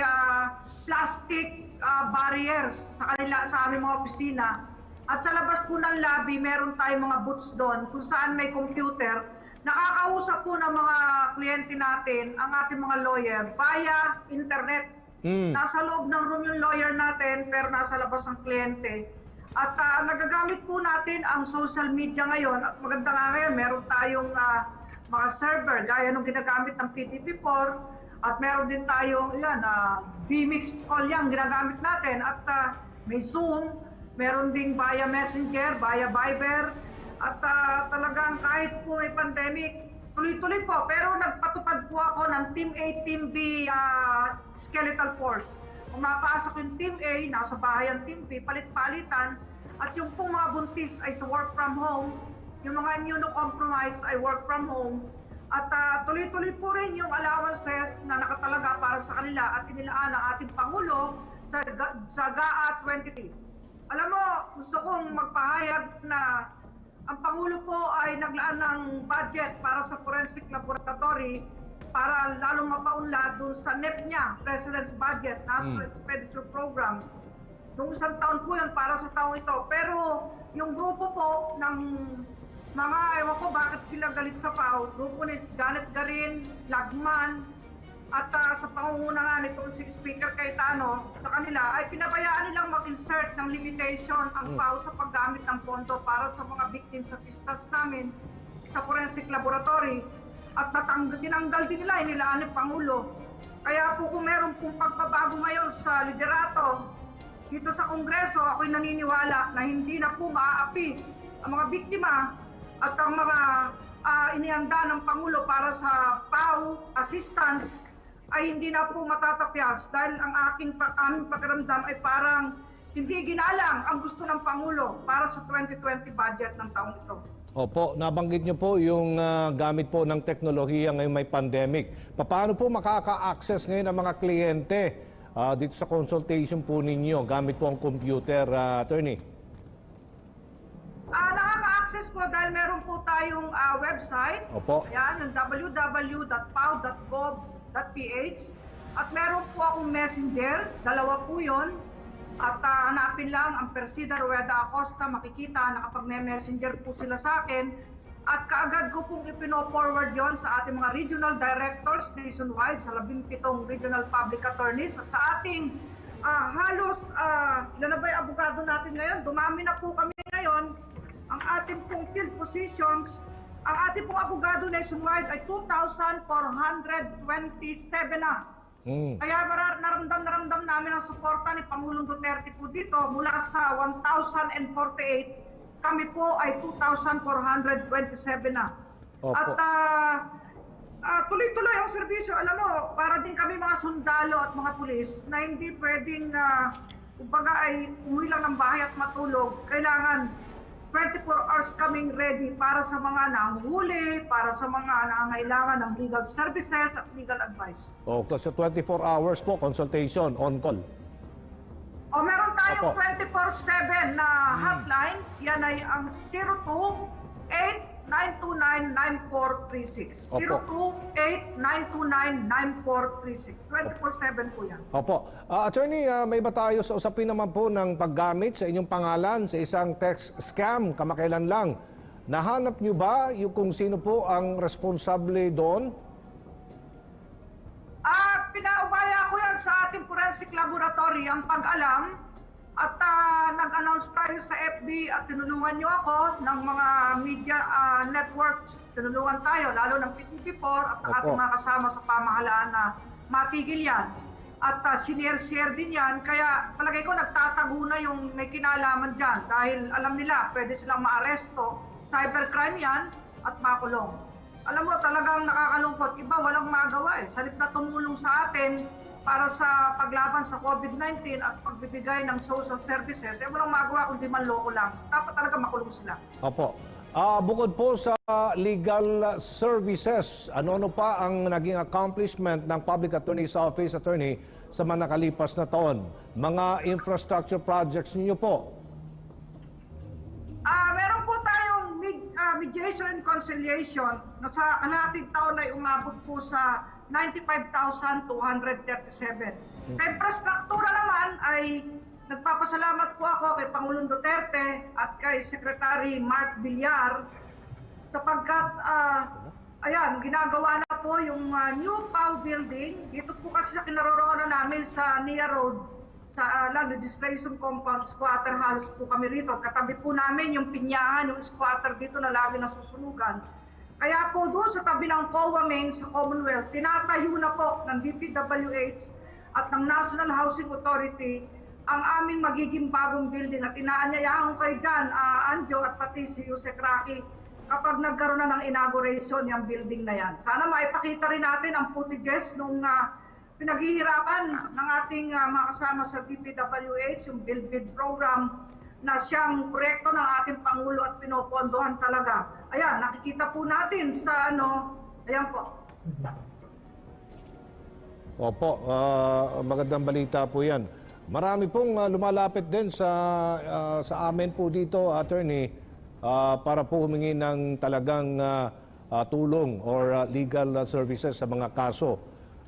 plastic barriers sa aming mga opisina. At sa labas po ng lobby, meron tayong mga booths doon kung saan may computer. Nakakausap po ng mga kliyente natin, ang ating mga lawyer, via internet. Nasa loob ng room yung lawyer natin, pero nasa labas ang kliyente. At nagagamit po natin ang social media ngayon. At maganda nga ngayon, meron tayong mga server, gaya nung ginagamit ng PTP4. At meron din tayong vMix call yan, ginagamit natin. At may Zoom, meron ding via Messenger, via Viber. At talagang kahit po may pandemic, tuloy-tuloy po. Pero nagpatupad po ako ng Team A, Team B skeletal force. Kung mapasok yung Team A, nasa bahay ang Team B, palit-palitan. At yung pong mga buntis ay sa work from home. Yung mga immunocompromised ay work from home. At tuloy-tuloy po rin yung allowances na nakatalaga para sa kanila at inilaan ng ating Pangulo sa GAA 23. Alam mo, gusto kong magpahayag na ang Pangulo po ay naglaan ng budget para sa forensic laboratory para lalong mapaunlad doon sa NEP niya, President's Budget, National Expenditure Program. Noong isang taon po yan para sa taong ito. Pero yung grupo po ng mga, ewan ko bakit sila galit sa PAO, grupo ni Janet Garin, Lagman, at sa pangungunahan nitong si Speaker Cayetano, sa kanila ay pinabayaan nilang mag-insert ng limitation ang PAO sa paggamit ng pondo para sa mga victims assistance namin sa forensic laboratory. At tinanggal din nila, inilaan ni Pangulo. Kaya po kung meron pong pagbabago ngayon sa liderato dito sa Kongreso, ako'y naniniwala na hindi na po maaapi ang mga biktima at ang mga inihanda ng Pangulo para sa PAO assistance ay hindi na po matatapyas dahil ang aming pakiramdam ay parang hindi ginalang ang gusto ng Pangulo para sa 2020 budget ng taong ito. Opo, nabanggit niyo po yung gamit po ng teknolohiya ngayong may pandemic. Paano po makaka-access ngayon ang mga kliyente dito sa consultation po ninyo gamit po ang computer, attorney? Nakaka-access po dahil meron po tayong website. Opo. Ayan, yung www.pao.gov.ph. At meron po akong messenger, dalawa po yun. At hanapin lang ang Persida Rueda Acosta, makikita na kapag may messenger po sila sa akin. At kaagad ko pong ipino-forward yon sa ating mga regional directors nationwide, sa 17 regional public attorneys. At sa ating halos, ilan na ba yung abogado natin ngayon? Dumami na po kami ngayon. Ang ating pong field positions, ang ating pong abogado nationwide ay 2,427 na. Kaya naramdam namin ang suporta ni Pangulong Duterte po dito. Mula sa 1,048, kami po ay 2,427 na. Opo. At tuloy-tuloy ang serbisyo. Alam mo, para din kami mga sundalo at mga pulis na hindi pwedeng, kumbaga ay umuwi lang ng bahay at matulog. Kailangan 24 hours kaming ready para sa mga nanghuli, para sa mga nangangailangan ng legal services at legal advice. Kasi 24 hours po, consultation, on call. Meron tayong 24/7 na hotline. Yan ay ang 028-929-9436. 028-929-9436. 24/7 po yan. Opo. Attorney, may ba tayo sa usapin naman po ng paggamit sa inyong pangalan sa isang text scam kamakailan lang? Nahanap niyo ba yung kung sino po ang responsable doon? Pinaubaya ko yan sa ating forensic laboratory ang pag-alam at nag-announce tayo sa FB at tinulungan niyo ako ng mga media networks. Tinulungan tayo, lalo ng PTV4 at ang ating mga kasama sa pamahalaan na matigil yan. At sinare-share din yan, kaya palagay ko nagtatago na yung may kinalaman dyan dahil alam nila pwede silang maaresto, cybercrime yan at makulong. Alam mo, talagang nakakalungkot. Iba, walang magawa eh. Sa halip na tumulong sa atin para sa paglaban sa COVID-19 at pagbibigay ng social services, walang magawa kundi manloko lang. Dapat talaga makulong sila. Opo. Bukod po sa legal services, ano pa ang naging accomplishment ng Public Attorney's Office, Attorney, sa mga nakalipas na taon? Mga infrastructure projects niyo po? Meron po tayong mediation and conciliation na sa kalahating taon ay umabot po sa 95,237. Sa infrastruktura naman ay nagpapasalamat po ako kay Pangulong Duterte at kay Secretary Mark Villar sapagkat ginagawa na po yung new PAO building. Dito po kasi sa kinaroroonan namin sa NIA Road, sa land registration compound squatter, halos po kami rito. Katabi po namin yung pinyahan, yung squatter dito na lagi nasusunugan. Kaya po doon sa tabi ng COA main sa Commonwealth, tinatayo na po ng DPWH at ng National Housing Authority ang aming magiging bagong building. At inaanyayahan ko kayo dyan, Anjo at pati si Yusek Raki, kapag nagkaroon na ng inauguration yung building na yan. Sana maipakita rin natin ang footages nung pinaghihirapan ng ating mga kasama sa DPWH, yung Build Bid program, na siyang proyekto ng ating Pangulo at pinopondohan talaga. Ayan, nakikita po natin sa ayan po. Opo, magandang balita po yan. Marami pong lumalapit din sa amin po dito, Attorney, para po humingi ng talagang tulong or legal services sa mga kaso.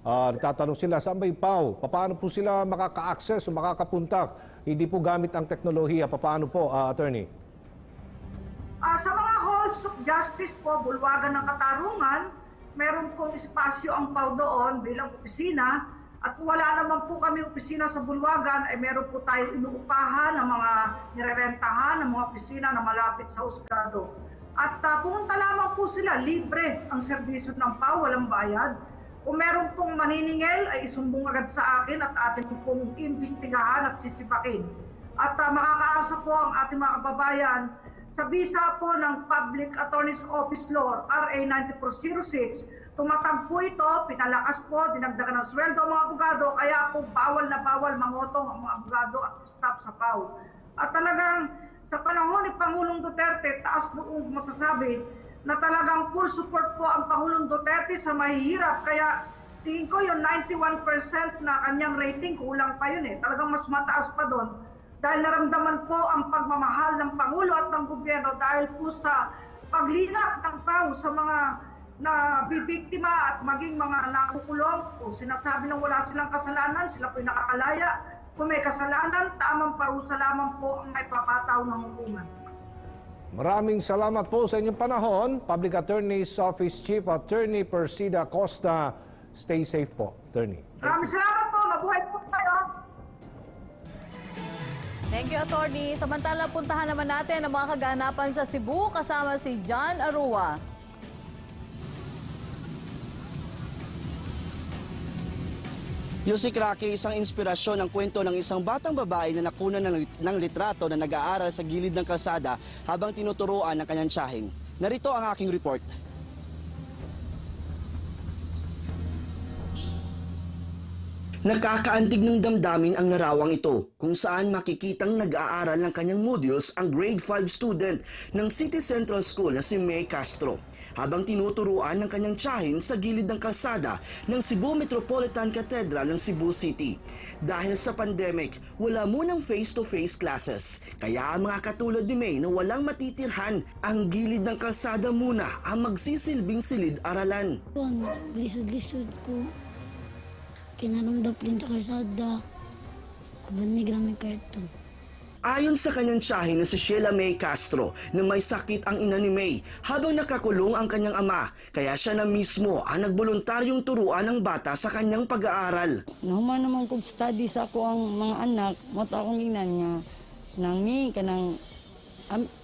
Nagtatanong sila, saan ba yung PAO? Paano po sila makaka-access o makakapunta? Hindi po gamit ang teknolohiya. Paano po, Attorney? Sa mga halls of justice po, bulwagan ng katarungan, meron pong espasyo ang PAO doon bilang opisina. At kung wala naman po kami opisina sa bulwagan, ay meron po tayo inuupahan ng mga nirerentahan ng mga opisina na malapit sa husgado. At pumunta lamang po sila, libre ang serbisyo ng PAO, walang bayad. Kung meron pong maniningil, ay isumbong agad sa akin at atin pong imbestigahan at sisipakin. At makakaasa po ang ating mga kababayan sa bisa po ng Public Attorney's Office Law, RA 9406, tumatagpo ito, pinalakas po, dinagdagan ng sweldo ang mga abogado, kaya po bawal na bawal mangotong ang mga abogado at staff sa PAO. At talagang sa panahon ni Pangulong Duterte, taas noong masasabi na talagang full support po ang Pangulong Duterte sa mahihirap. Kaya tingin ko yung 91% na kanyang rating, kulang pa yun eh. Talagang mas mataas pa doon. Dahil naramdaman po ang pagmamahal ng Pangulo at ng gobyerno dahil po sa paglilak ng PAO sa mga na bibiktima at maging mga nakukulong o sinasabi ng wala silang kasalanan, sila po'y nakakalaya. Kung may kasalanan, tamang parusa lamang po ang maipapataw ng hukuman. Maraming salamat po sa inyong panahon, Public Attorney's Office Chief Attorney Persida Costa. Stay safe po, Attorney. Maraming salamat po, mabuhay po tayo. Thank you, Attorney. Samantala, puntahan naman natin ang mga kaganapan sa Cebu kasama si John Arua. Yusik Rocky, isang inspirasyon ang kwento ng isang batang babae na nakunan ng litrato na nag-aaral sa gilid ng kalsada habang tinuturuan ng kanyang tiyahin. Narito ang aking report. Nakakaantig ng damdamin ang larawang ito kung saan makikitang nag-aaral ng kanyang modules ang grade 5 student ng City Central School na si May Castro habang tinuturuan ng kanyang tiyahin sa gilid ng kalsada ng Cebu Metropolitan Cathedral ng Cebu City. Dahil sa pandemic, wala munang face-to-face classes kaya ang mga katulad ni May na walang matitirhan ang gilid ng kalsada muna ang magsisilbing silid-aralan. Lisod-lisod ko. Kinanong rin sa kalsada. Kabanig namin karton. Ayon sa kanyang tiyahin na si Sheila May Castro na may sakit ang ina ni May habang nakakulong ang kanyang ama, kaya siya na mismo ang nagboluntaryong turuan ng bata sa kanyang pag-aaral. Nahuman naman kong study sa ako ang mga anak, mata akong inan niya, nang mi, kanang,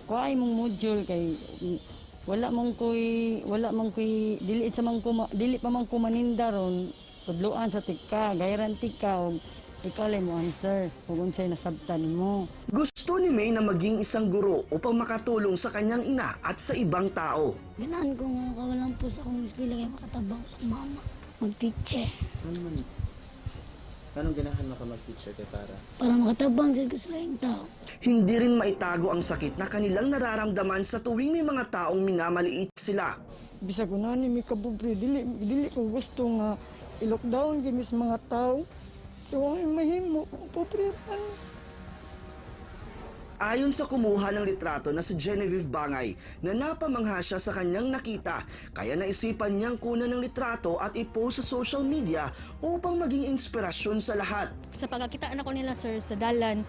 kuhay mong module kay, wala mong koy, dili pa mang kumaninda ron, tudluan sa tika, gayran tika, o ikalay mo answer, kung unsay nasabtan mo. Gusto ni May na maging isang guro upang makatulong sa kanyang ina at sa ibang tao. Ganaan ko nga kawalan po sa akong eskwela kaya makatabang ko sa mama. Mag-teacher. Anong ganahan mo ka mag-teacher kay para? Para makatabang sa gusto lang tao. Hindi rin maitago ang sakit na kanilang nararamdaman sa tuwing may mga taong minamaliit sila. Bisa ko na ni may kabubre, dili ko gusto nga i-lockdown ginis mga tao. So, ay mahimo, popretan. Ayon sa kumuha ng litrato na si Genevieve Bangay, na napamangha siya sa kanyang nakita, kaya naisipan niyang kunan ng litrato at i-post sa social media upang maging inspirasyon sa lahat. Sa pagkakitaan ako nila, sir, sa dalan,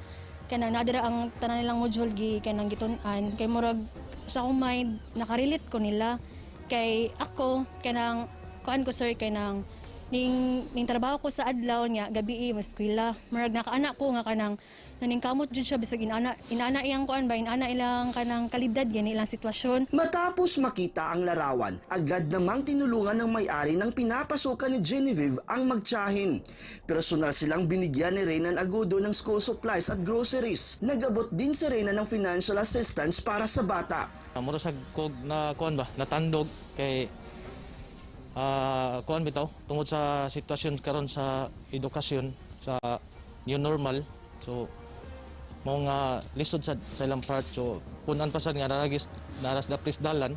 kanang nadira ang tanan nilang module gi kanang gitun-an, kay murag sa akong mind nakarelate ko nila kay ako kanang kuan ko, sir, kanang ning trabaho ko sa adlaw niya gabi mas eskwela murag nakaanak ko nga kanang naning kamot jud siya bisag inana iyang kuan ba inana ilang kanang kalidad gani ilang sitwasyon. Matapos makita ang larawan, agad namang tinulungan ng may-ari ng pinapasukan ni Genevieve ang magtiyahin. Personal silang binigyan ni Reynan Agudo ng school supplies at groceries. Nagabot din si Reynan ng financial assistance para sa bata. Mura sa kog na kuan ba natandog kay kuan bitaw tungod sa sitwasyon karon sa edukasyon sa new normal, so mao nga lisod sa ilang part, so punan pa sad nga naras dapris dalan,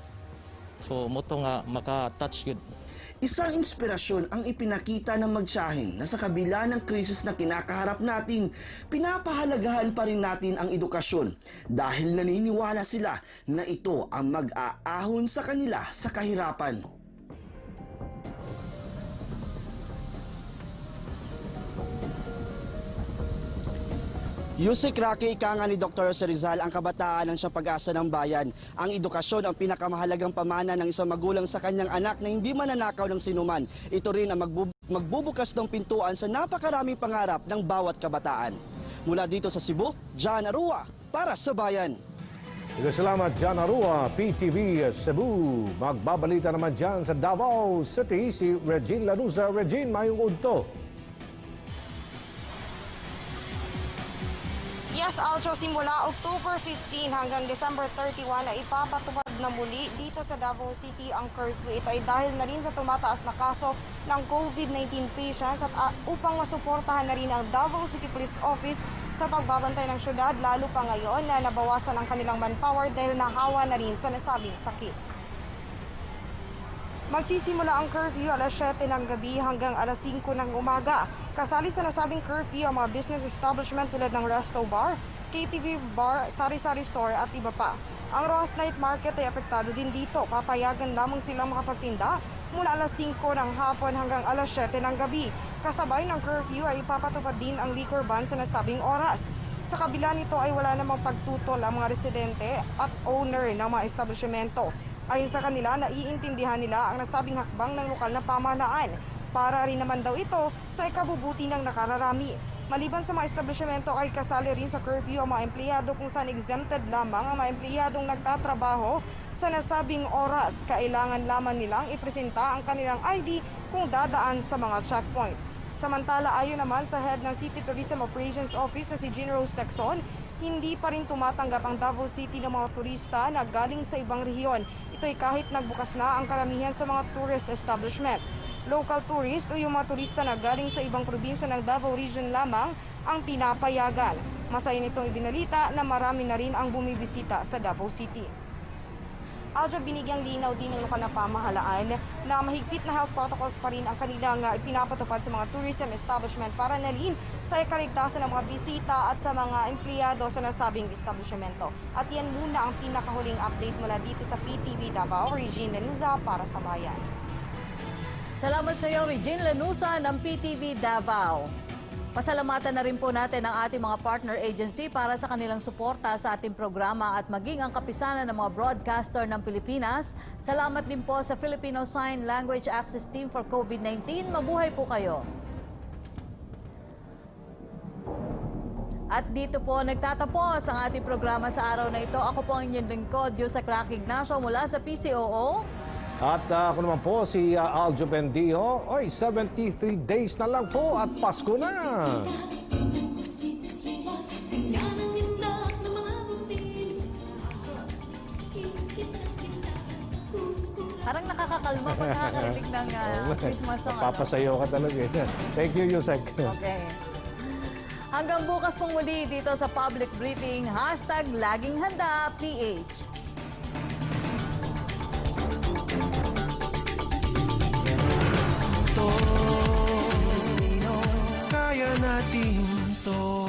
so moto nga maka-touch gyud. Isang inspirasyon ang ipinakita ng magtiyahin na sa kabila ng krisis na kinakaharap natin, pinapahalagahan pa rin natin ang edukasyon dahil naniniwala sila na ito ang mag-aahon sa kanila sa kahirapan. Yusik Rocky, ika nga ni Dr. Rizal, ang kabataan ang siyang pag-asa ng bayan. Ang edukasyon ang pinakamahalagang pamana ng isang magulang sa kanyang anak na hindi mananakaw ng sinuman. Ito rin ang magbubukas ng pintuan sa napakaraming pangarap ng bawat kabataan. Mula dito sa Cebu, John Arua, para sa Bayan. Salamat, John Arua, PTV Cebu. Magbabalita naman dyan sa Davao City si Regine Lanuza. Regine, mayong udto. Yes, Aljo, simula October 15 hanggang December 31 na ipapatupad na muli dito sa Davao City ang curfew. Ito ay dahil na rin sa tumataas na kaso ng COVID-19 patients at upang masuportahan na rin ang Davao City Police Office sa pagbabantay ng syudad, lalo pa ngayon na nabawasan ang kanilang manpower dahil nahawa na rin sa nasabing sakit. Magsisimula ang curfew alas 7 ng gabi hanggang alas 5 ng umaga. Kasali sa nasabing curfew ang mga business establishment tulad ng resto bar, KTV bar, sari-sari store at iba pa. Ang Rojas Night Market ay apektado din dito. Papayagan lamang silang makapagtinda mula alas 5 ng hapon hanggang alas 7 ng gabi. Kasabay ng curfew ay ipapatupad din ang liquor ban sa nasabing oras. Sa kabila nito ay wala namang pagtutol ang mga residente at owner ng mga establishmento. Ayon sa kanila, naiintindihan nila ang nasabing hakbang ng lokal na pamahalaan. Para rin naman daw ito sa ikabubuti ng nakararami. Maliban sa mga establishmento ay kasali rin sa curfew ang mga empleyado kung saan exempted lamang ang mga empleyadong nagtatrabaho sa nasabing oras. Kailangan lamang nilang ipresenta ang kanilang ID kung dadaan sa mga checkpoint. Samantala, ayon naman sa head ng City Tourism Operations Office na si Jean Rose Texon, hindi pa rin tumatanggap ang Davao City ng mga turista na galing sa ibang rehiyon. Ito'y kahit nagbukas na ang karamihan sa mga tourist establishment. Local tourist o yung mga turista na galing sa ibang probinsya ng Davao Region lamang ang pinapayagan. Masaya nitong ibinalita na marami na rin ang bumibisita sa Davao City. Aljo, binigyang linaw din ng lokal na pamahalaan na mahigpit na health protocols pa rin ang kanilang ipinapatupad sa mga tourism establishment para nalin sa kaligtasan ng mga bisita at sa mga empleyado sa nasabing establishmento. At yan muna ang pinakahuling update mula dito sa PTV Davao. Regine Lanuza para sa Bayan. Salamat sa iyo, Regine Lanuza ng PTV Davao. Pasalamatan na rin po natin ang ating mga partner agency para sa kanilang suporta sa ating programa at maging ang kapisanan ng mga broadcaster ng Pilipinas. Salamat din po sa Filipino Sign Language Access Team for COVID-19. Mabuhay po kayo. At dito po nagtatapos ang ating programa sa araw na ito. Ako po ang inyong lingkod, Yusek Rocky Ignacio mula sa PCOO. At ako naman po si Aljo Bendio. Oy, 73 days na lang po at Pasko na. Parang nakakakalma pag nakakarinig ng Christmas song. Papasayo ka talaga. Thank you, Yusek. Okay. Hanggang bukas pong muli dito sa public briefing, #LagingHandaPH. Kaya natin to.